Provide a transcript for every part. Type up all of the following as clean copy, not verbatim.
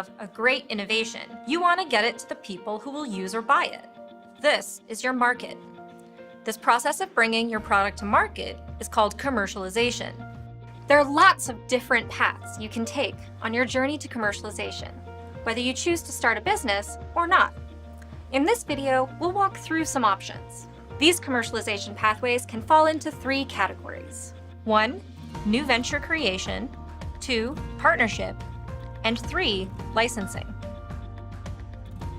have a great innovation, you want to get it to the people who will use or buy it. This is your market. This process of bringing your product to market is called commercialization. There are lots of different paths you can take on your journey to commercialization, whether you choose to start a business or not. In this video, we'll walk through some options. These commercialization pathways can fall into 3 categories. 1, new venture creation. 2, partnership. And 3, licensing.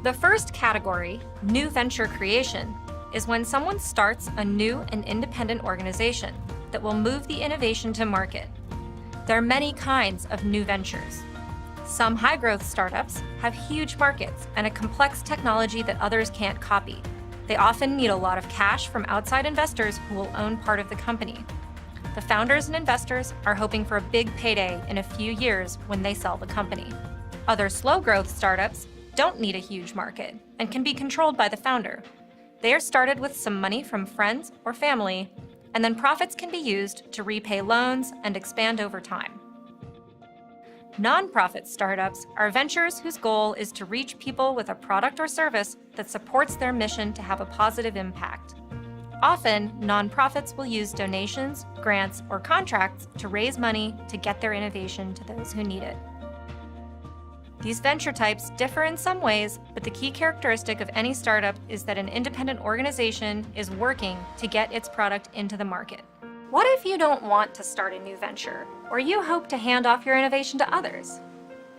The first category, new venture creation, is when someone starts a new and independent organization that will move the innovation to market. There are many kinds of new ventures. Some high-growth startups have huge markets and a complex technology that others can't copy. They often need a lot of cash from outside investors who will own part of the company. The founders and investors are hoping for a big payday in a few years when they sell the company. Other slow-growth startups don't need a huge market and can be controlled by the founder. They are started with some money from friends or family, and then profits can be used to repay loans and expand over time. Nonprofit startups are ventures whose goal is to reach people with a product or service that supports their mission to have a positive impact. Often, nonprofits will use donations, grants, or contracts to raise money to get their innovation to those who need it. These venture types differ in some ways, but the key characteristic of any startup is that an independent organization is working to get its product into the market. What if you don't want to start a new venture, or you hope to hand off your innovation to others?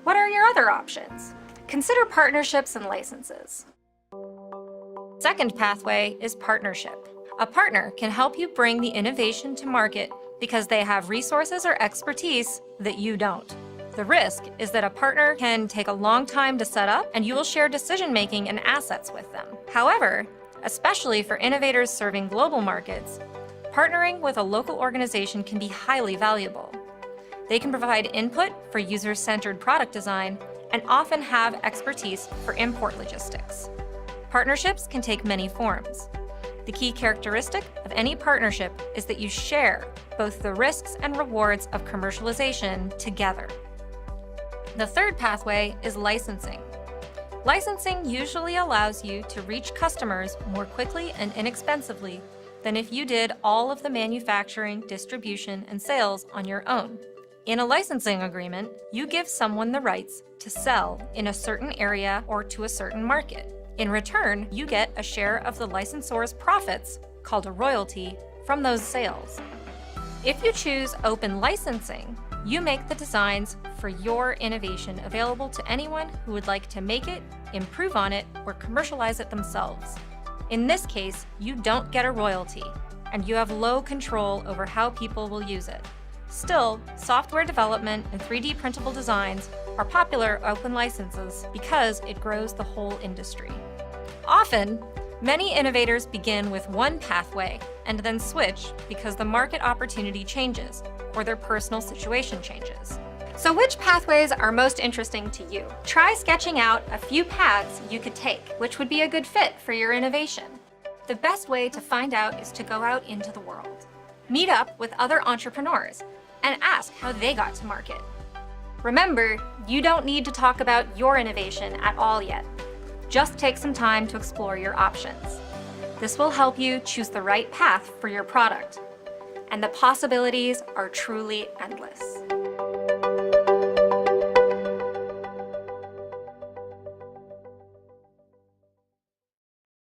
What are your other options? Consider partnerships and licenses. Second pathway is partnership. A partner can help you bring the innovation to market because they have resources or expertise that you don't. The risk is that a partner can take a long time to set up, and you will share decision-making and assets with them. However, especially for innovators serving global markets, partnering with a local organization can be highly valuable. They can provide input for user-centered product design and often have expertise for import logistics. Partnerships can take many forms. The key characteristic of any partnership is that you share both the risks and rewards of commercialization together. The third pathway is licensing. Licensing usually allows you to reach customers more quickly and inexpensively than if you did all of the manufacturing, distribution, and sales on your own. In a licensing agreement, you give someone the rights to sell in a certain area or to a certain market. In return, you get a share of the licensor's profits, called a royalty, from those sales. If you choose open licensing, you make the designs for your innovation available to anyone who would like to make it, improve on it, or commercialize it themselves. In this case, you don't get a royalty, and you have low control over how people will use it. Still, software development and 3D printable designs are popular open licenses because it grows the whole industry. Often, many innovators begin with one pathway and then switch because the market opportunity changes or their personal situation changes. So which pathways are most interesting to you? Try sketching out a few paths you could take, which would be a good fit for your innovation. The best way to find out is to go out into the world. Meet up with other entrepreneurs and ask how they got to market. Remember, you don't need to talk about your innovation at all yet. Just take some time to explore your options. This will help you choose the right path for your product, and the possibilities are truly endless.